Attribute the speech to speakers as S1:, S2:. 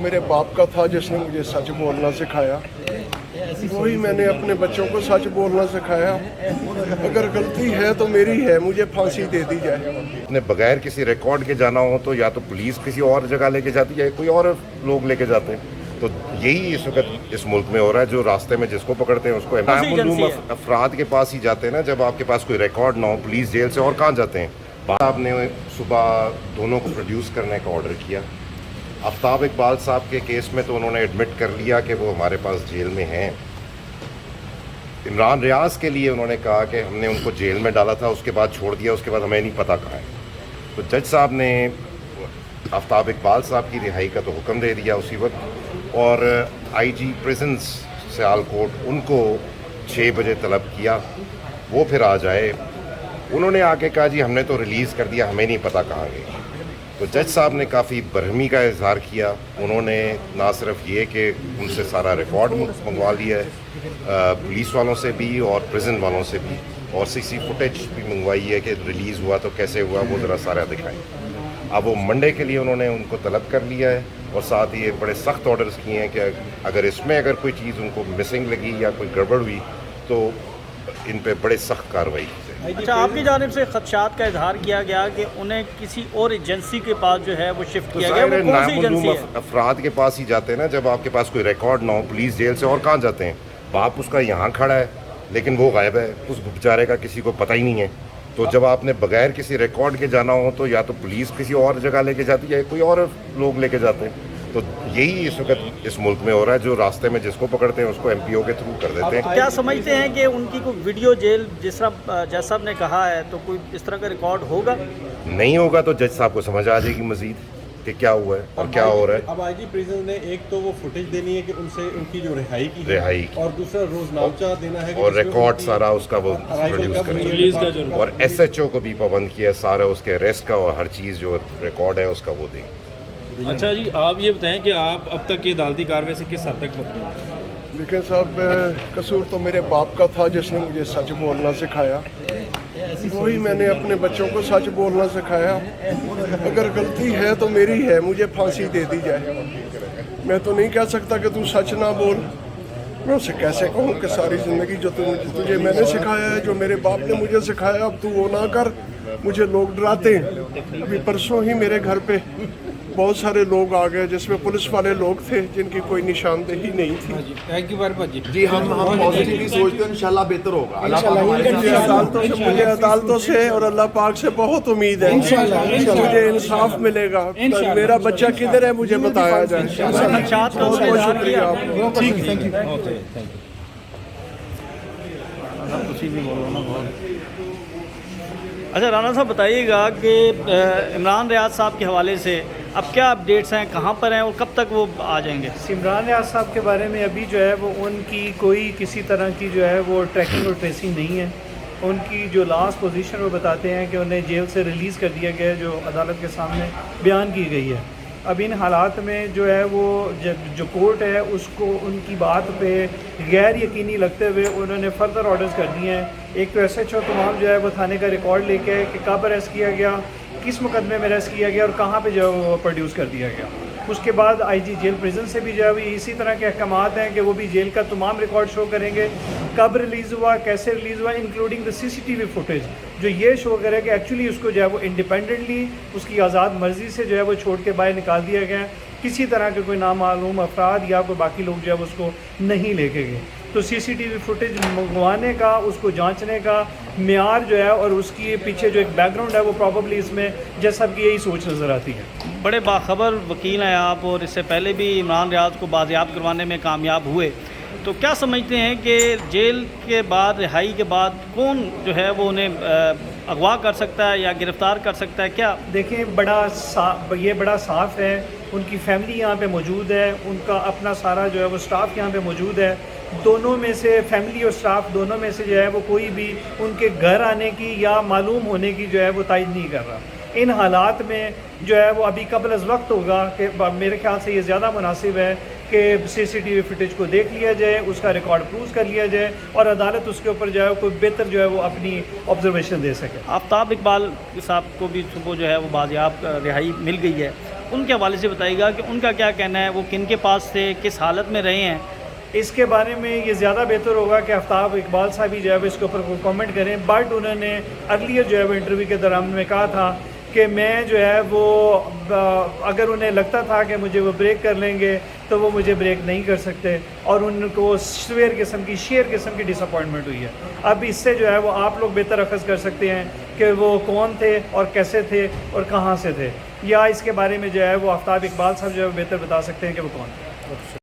S1: मेरे बाप का था जिसने मुझे सच बोलना सिखाया, वही मैंने अपने बच्चों को सच बोलना सिखाया। अगर गलती है तो मेरी है, मुझे फांसी दे दी जाए।
S2: ने बगैर किसी रिकॉर्ड के जाना हो तो या तो पुलिस किसी और जगह लेके जाती है, कोई और लोग लेके जाते हैं। तो यही इस वक्त इस मुल्क में हो रहा है। जो रास्ते में जिसको पकड़ते हैं उसको नामालूम अफराद के पास ही जाते हैं ना। जब आपके पास कोई रिकॉर्ड ना हो, पुलिस जेल से और कहाँ जाते हैं। आपने सुबह दोनों को प्रोड्यूस करने का ऑर्डर किया। आफ्ताब इकबाल साहब के केस में तो उन्होंने एडमिट कर लिया कि वो हमारे पास जेल में हैं। इमरान रियाज के लिए उन्होंने कहा कि हमने उनको जेल में डाला था, उसके बाद छोड़ दिया, उसके बाद हमें नहीं पता कहाँ है। तो जज साहब ने आफ्ताब इकबाल साहब की रिहाई का तो हुक्म दे दिया उसी वक्त, और आईजी प्रिजन्स सियालकोट उनको 6 बजे तलब किया वो फिर आ जाए। उन्होंने आके कहा जी हमने तो रिलीज़ कर दिया, हमें नहीं पता कहाँ गए। तो जज साहब ने काफ़ी बरहमी का इजहार किया। उन्होंने ना सिर्फ ये कि उनसे सारा रिकॉर्ड मंगवा लिया है, पुलिस वालों से भी और प्रिजन वालों से भी, और सीसी फुटेज भी मंगवाई है कि रिलीज़ हुआ तो कैसे हुआ, वो ज़रा सारा दिखाएं। अब वो मंडे के लिए उन्होंने उनको तलब कर लिया है, और साथ ही ये बड़े सख्त ऑर्डर्स किए हैं कि अगर कोई चीज़ उनको मिसिंग लगी या कोई गड़बड़ हुई तो इन पे बड़े सख्त कार्रवाई की जाए।
S3: अच्छा, आपकी जानिब से खदशात का इजहार किया गया कि उन्हें किसी और एजेंसी के पास जो है वो शिफ्ट किया गया। वो कौन सी एजेंसी है?
S2: अफराद के पास ही जाते हैं ना। जब आपके पास कोई रिकॉर्ड ना हो, पुलिस जेल से और कहाँ जाते हैं। बाप उसका यहाँ खड़ा है लेकिन वो गायब है, उस बेचारे का किसी को पता ही नहीं है। तो जब आपने बगैर किसी रिकॉर्ड के जाना हो तो या तो पुलिस किसी और जगह लेके जाती है, कोई और लोग लेके जाते हैं। तो यही इस वक्त इस मुल्क में हो रहा है। जो रास्ते में जिसको पकड़ते हैं उसको एमपीओ के थ्रू कर देते हैं।
S3: क्या समझते हैं कि उनकी कोई वीडियो जेल जिस तरह जज साहब ने कहा है तो कोई इस तरह का रिकॉर्ड होगा?
S2: नहीं होगा तो जज साहब को समझ आ जाएगी मजीद कि क्या हुआ है और क्या हो रहा है।
S4: अब आईजी प्रिजन ने एक तो वो फुटेज देनी है कि उनसे उनकी जो रिहाई की और दूसरा रोजनामचा देना है
S2: और रिकॉर्ड सारा उसका वो प्रोड्यूस करेंगे, और एसएचओ को भी पाबंद किया सारा उसके अरेस्ट का, और हर चीज़ जो रिकॉर्ड है उसका वो देंगे।
S5: अच्छा जी, आप ये बताएं कि आप अब तक की अदालती कार्रवाई से किस हद तक मतलब?
S1: लेकिन साहब, कसूर तो मेरे बाप का था जिसने मुझे सच बोलना सिखाया, वही मैंने अपने बच्चों को सच बोलना सिखाया। अगर गलती है तो मेरी है, मुझे फांसी दे दी जाए। मैं तो नहीं कह सकता कि तू सच ना बोल। मैं उसे कैसे कहूँ कि सारी ज़िंदगी जो तुझे मैंने सिखाया है, जो मेरे बाप ने मुझे सिखाया, अब तू वो ना कर। मुझे लोग डराते हैं। अभी परसों ही मेरे घर पे बहुत सारे लोग आ गए जिसमें पुलिस वाले लोग थे जिनकी कोई निशानदेही नहीं थी।
S5: थैंक यू वेरी मच
S6: जी। हम पॉजिटिवली सोचते हैं इंशाल्लाह बेहतर होगा।
S1: मुझे अदालतों से और अल्लाह पाक से बहुत उम्मीद है, मुझे इंसाफ मिलेगा। मेरा बच्चा किधर है मुझे बताया जाए। बहुत बहुत शुक्रिया आपको।
S3: अच्छा, राना साहब बताइएगा कि इमरान रियाज साहब के हवाले से अब क्या अपडेट्स हैं, कहाँ पर हैं और कब तक वो आ जाएंगे?
S7: इमरान रियाज साहब के बारे में अभी जो है वो उनकी कोई किसी तरह की जो है वो ट्रैकिंग और ट्रेसिंग नहीं है। उनकी जो लास्ट पोजीशन वो बताते हैं कि उन्हें जेल से रिलीज़ कर दिया गया है, जो अदालत के सामने बयान की गई है। अब इन हालात में जो है वो जो कोर्ट है उसको उनकी बात पे गैर यकीनी लगते हुए उन्होंने फर्दर ऑर्डर्स कर दिए हैं। एक तो एसएचओ तमाम जो है वो थाने का रिकॉर्ड लेके कि कब अरेस्ट किया गया, किस मुकदमे में अरेस्ट किया गया और कहाँ पे जो है वो प्रोड्यूस कर दिया गया। उसके बाद आईजी जेल प्रिजन से भी जो है इसी तरह के अहकामात हैं कि वो भी जेल का तमाम रिकॉर्ड शो करेंगे, कब रिलीज़ हुआ, कैसे रिलीज़ हुआ, इंक्लूडिंग द सीसीटीवी फुटेज जो ये शो करे कि एक्चुअली उसको जो है वो इंडिपेंडेंटली उसकी आज़ाद मर्ज़ी से जो है वो छोड़ के बाहर निकाल दिया गया। किसी तरह के कोई नामालूम अफराद या कोई बाकी लोग जो है उसको नहीं लेके गए। तो सीसीटीवी फुटेज मंगवाने का, उसको जांचने का मेयार जो है और उसकी पीछे जो एक बैकग्राउंड है वो प्रॉबली इसमें जज साहब की यही सोच नज़र आती है।
S3: बड़े बाखबर वकील हैं आप, और इससे पहले भी इमरान रियाज को बाजियाब करवाने में कामयाब हुए। तो क्या समझते हैं कि जेल के बाद, रिहाई के बाद कौन जो है वो उन्हें अगवा कर सकता है या गिरफ़्तार कर सकता है? क्या
S7: देखें, ये बड़ा साफ़ है। उनकी फैमिली यहाँ पे मौजूद है, उनका अपना सारा जो है वो स्टाफ यहाँ पे मौजूद है। दोनों में से, फैमिली और स्टाफ दोनों में से जो है वो कोई भी उनके घर आने की या मालूम होने की जो है वो तायद नहीं कर रहा। इन हालात में जो है वो अभी कबल अज़ वक्त होगा कि मेरे ख्याल से ये ज़्यादा मुनासिब है कि सीसीटीवी फुटेज को देख लिया जाए, उसका रिकॉर्ड प्रूव कर लिया जाए और अदालत उसके ऊपर जो है कोई बेहतर जो है वो अपनी ऑब्जर्वेशन दे सके।
S3: आफ्ताब इकबाल साहब को भी सुबह जो है वो बाजियाब रिहाई मिल गई है, ان کے حوالے سے بتائیے گا کہ ان کا کیا کہنا ہے، وہ کن کے پاس تھے، کس حالت میں رہے ہیں؟
S7: اس کے بارے میں یہ زیادہ بہتر ہوگا کہ آفتاب اقبال صاحب ہی جو ہے وہ اس کے اوپر کامنٹ کریں، بٹ انہوں نے ارلیئر جو ہے وہ انٹرویو کے دوران میں کہا تھا کہ میں جو ہے وہ اگر انہیں لگتا تھا کہ مجھے وہ بریک کر لیں گے تو وہ مجھے بریک نہیں کر سکتے، اور ان کو شیئر قسم کی ڈس اپوائنٹمنٹ ہوئی ہے۔ اب اس سے جو ہے وہ آپ لوگ بہتر اخذ کر سکتے ہیں کہ وہ کون تھے اور کیسے تھے اور کہاں سے تھے، یا اس کے بارے میں جو ہے وہ آفتاب اقبال صاحب جو ہے بہتر بتا سکتے ہیں کہ وہ کون تھے۔